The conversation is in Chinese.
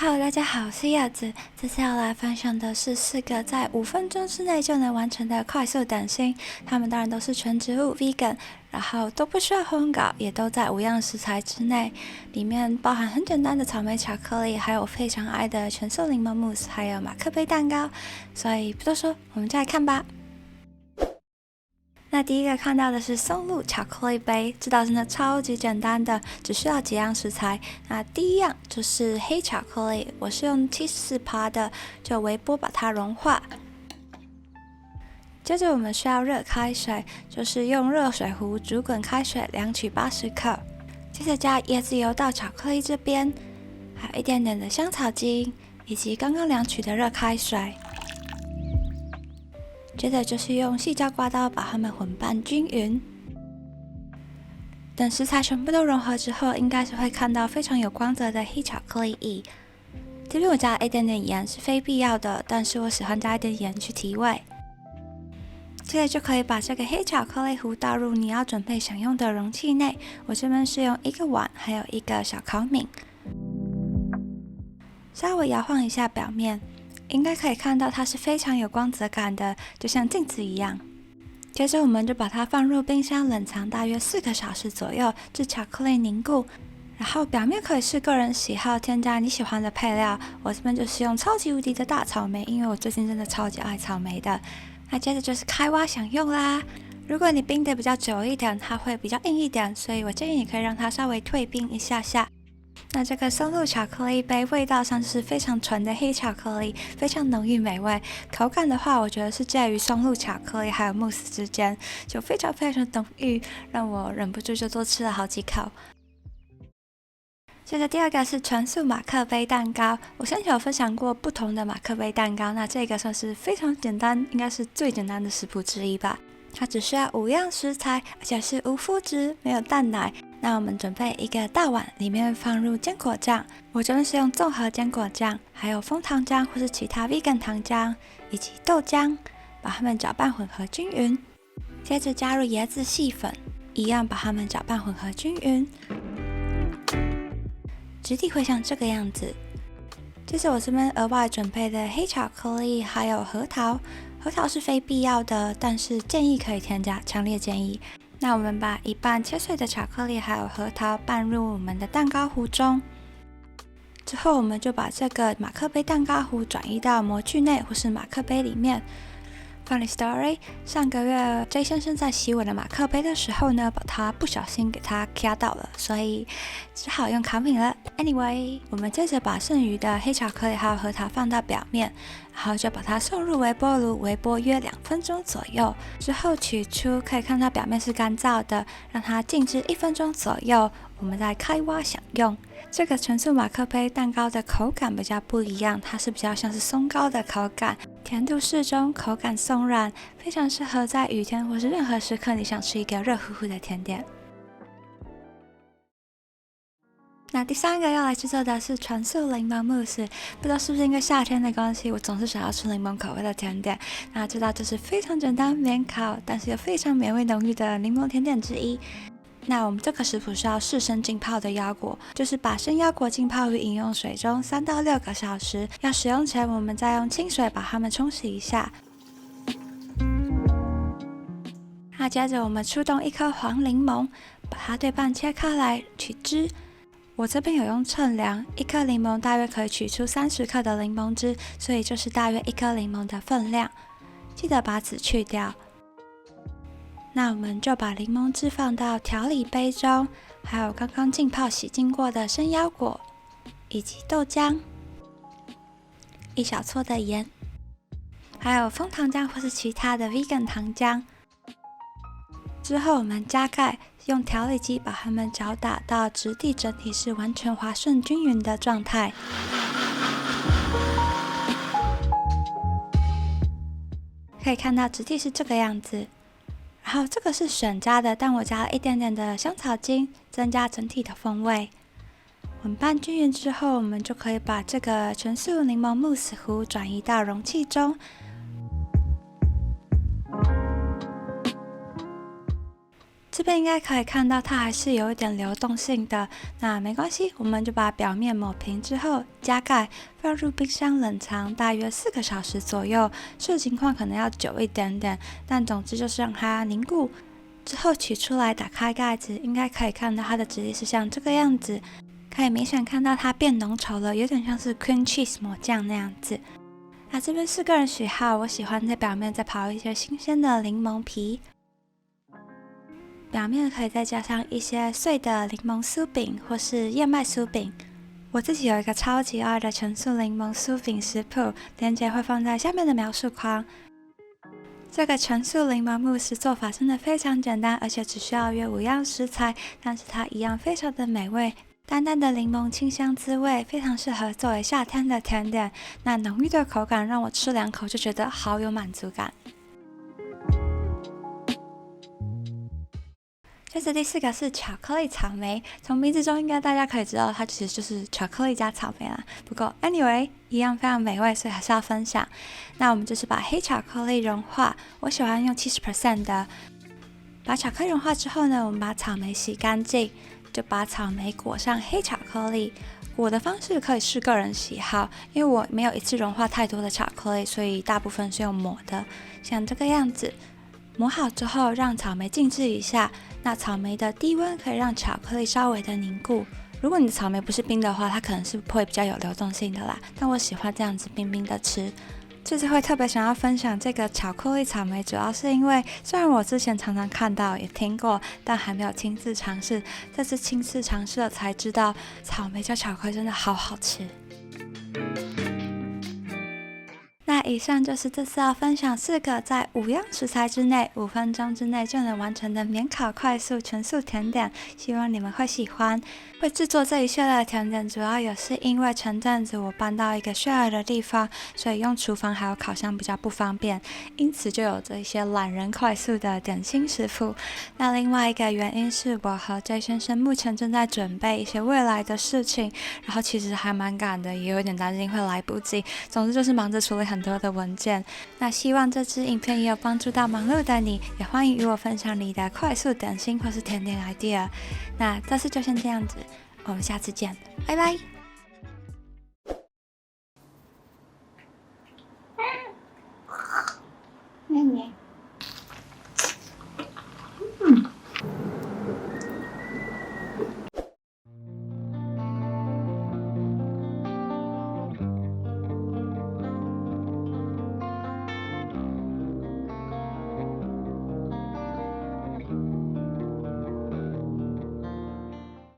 Hello，大家好，我是柚子。这次要来分享的是4个在5分钟之内就能完成的快速点心。它们当然都是全植物 vegan， 然后都不需要烘烤，也都在5样食材之内。里面包含很简单的草莓巧克力，还有我非常爱的全素柠檬慕斯，还有马克杯蛋糕。所以不多说，我们就来看吧。那第一个看到的是松露巧克力杯，这道真的超级简单的，只需要几样食材。那第一样就是黑巧克力，我是用74%的，就微波把它融化。接着我们需要热开水，就是用热水壶煮滚开水量取80克，接着加椰子油到巧克力这边，还有一点点的香草精，以及刚刚量取的热开水。接着就是用细胶刮刀把它们混拌均匀。等食材全部都融合之后，应该是会看到非常有光泽的黑巧克力液。这边我加了一点点盐，是非必要的，但是我喜欢加一点盐去提味。接着就可以把这个黑巧克力糊倒入你要准备享用的容器内。我这边是用1个碗，还有1个小烤饼，稍微摇晃一下表面。应该可以看到它是非常有光泽感的，就像镜子一样。接着我们就把它放入冰箱冷藏大约4个小时左右，至巧克力凝固。然后表面可以视个人喜好添加你喜欢的配料，我这边就是用超级无敌的大草莓，因为我最近真的超级爱草莓的。那接着就是开挖享用啦。如果你冰的比较久一点，它会比较硬一点，所以我建议你可以让它稍微退冰一下下。那这个松露巧克力杯味道上是非常纯的黑巧克力，非常浓郁美味。口感的话，我觉得是介于松露巧克力还有慕斯之间，就非常非常浓郁，让我忍不住就多吃了好几口。接着第二个是全素马克杯蛋糕，我先前有分享过不同的马克杯蛋糕，那这个算是非常简单，应该是最简单的食谱之一吧。它只需要5样食材，而且是无麸质，没有蛋奶。那我们准备1个大碗，里面放入坚果酱，我这边是用综合坚果酱，还有枫糖浆或是其他 vegan 糖浆，以及豆浆，把它们搅拌混合均匀。接着加入椰子细粉，一样把它们搅拌混合均匀。质地会像这个样子。接着我这边额外准备的黑巧克力还有核桃，核桃是非必要的，但是建议可以添加，强烈建议。那我们把一半切碎的巧克力还有核桃拌入我们的蛋糕糊中，之后我们就把这个马克杯蛋糕糊转移到模具内或是马克杯里面。Funny story， 上个月 J 先生在洗我的马克杯的时候呢，把它不小心给它卡到了，所以只好用烤饼了。Anyway， 我们接着把剩余的黑巧克力还有核桃放到表面，然后就把它送入微波炉，微波约2分钟左右。之后取出，可以看到表面是干燥的，让它静置1分钟左右，我们再开挖享用。这个全素马克杯蛋糕的口感比较不一样，它是比较像是松糕的口感，甜度适中，口感松软，非常适合在雨天或是任何时刻你想吃一个热乎乎的甜点。那第3个要来制作的是全素柠檬慕斯，不知道是不是因为夏天的关系，我总是想要吃柠檬口味的甜点。那这道就是非常简单免烤，但是又非常美味浓郁的柠檬甜点之一。那我们这个食谱是要试生浸泡的腰果，就是把生腰果浸泡于饮用水中3到6个小时。要使用前，我们再用清水把它们冲洗一下。那接着我们出动1颗黄柠檬，把它对半切开来取汁。我这边有用称量，1颗柠檬大约可以取出30克的柠檬汁，所以就是大约1颗柠檬的分量。记得把籽去掉。那我们就把柠檬汁放到调理杯中，还有刚刚浸泡洗净过的生腰果，以及豆浆，1小撮的盐，还有枫糖浆或是其他的 vegan 糖浆。之后我们加盖，用调理机把它们搅打到质地整体是完全滑顺均匀的状态。可以看到质地是这个样子。然后这个是选加的，但我加了一点点的香草精，增加整体的风味。混拌均匀之后，我们就可以把这个全素柠檬慕斯糊转移到容器中。这边应该可以看到它还是有一点流动性的，那没关系，我们就把表面抹平之后加盖，放入冰箱冷藏大约4个小时左右，视情况可能要久一点点，但总之就是让它凝固。之后取出来，打开盖子，应该可以看到它的质地是像这个样子，可以明显看到它变浓稠了，有点像是 cream cheese 抹酱那样子。那这边是个人喜好，我喜欢在表面再刨一些新鲜的柠檬皮，表面可以再加上一些碎的柠檬酥饼或是燕麦酥饼。我自己有一个超级爱的全素柠檬酥饼食谱，链接会放在下面的描述框。这个全素柠檬慕斯做法真的非常简单，而且只需要约5样食材，但是它一样非常的美味。淡淡的柠檬清香滋味，非常适合作为夏天的甜点。那浓郁的口感让我吃2口就觉得好有满足感。接着第4个是巧克力草莓，从名字中应该大家可以知道它其实就是巧克力加草莓啦。不过 anyway 一样非常美味，所以还是要分享。那我们就是把黑巧克力融化，我喜欢用70% 的。把巧克力融化之后呢，我们把草莓洗干净，就把草莓裹上黑巧克力。裹的方式可以视个人喜好，因为我没有一次融化太多的巧克力，所以大部分是用抹的，像这个样子。磨好之后，让草莓静置一下。那草莓的低温可以让巧克力稍微的凝固。如果你的草莓不是冰的话，它可能是会比较有流动性的啦。但我喜欢这样子冰冰的吃。这次会特别想要分享这个巧克力草莓，主要是因为虽然我之前常常看到也听过，但还没有亲自尝试。这次亲自尝试了才知道，草莓加巧克力真的好好吃。那以上就是这次要分享4个在5样食材之内5分钟之内就能完成的免烤快速全素甜点，希望你们会喜欢。会制作这一系列的甜点，主要也是因为前阵子我搬到一个 share 的地方，所以用厨房还有烤箱比较不方便，因此就有这一些懒人快速的点心食谱。那另外一个原因是我和 J 先生目前正在准备一些未来的事情，然后其实还蛮赶的，也有点担心会来不及。总之就是忙着处理很多的文件。那希望这支影片也有帮助到忙碌的你，也欢迎与我分享你的快速点心或是甜点 idea。那这次就先这样子，我们下次见，拜拜。念念。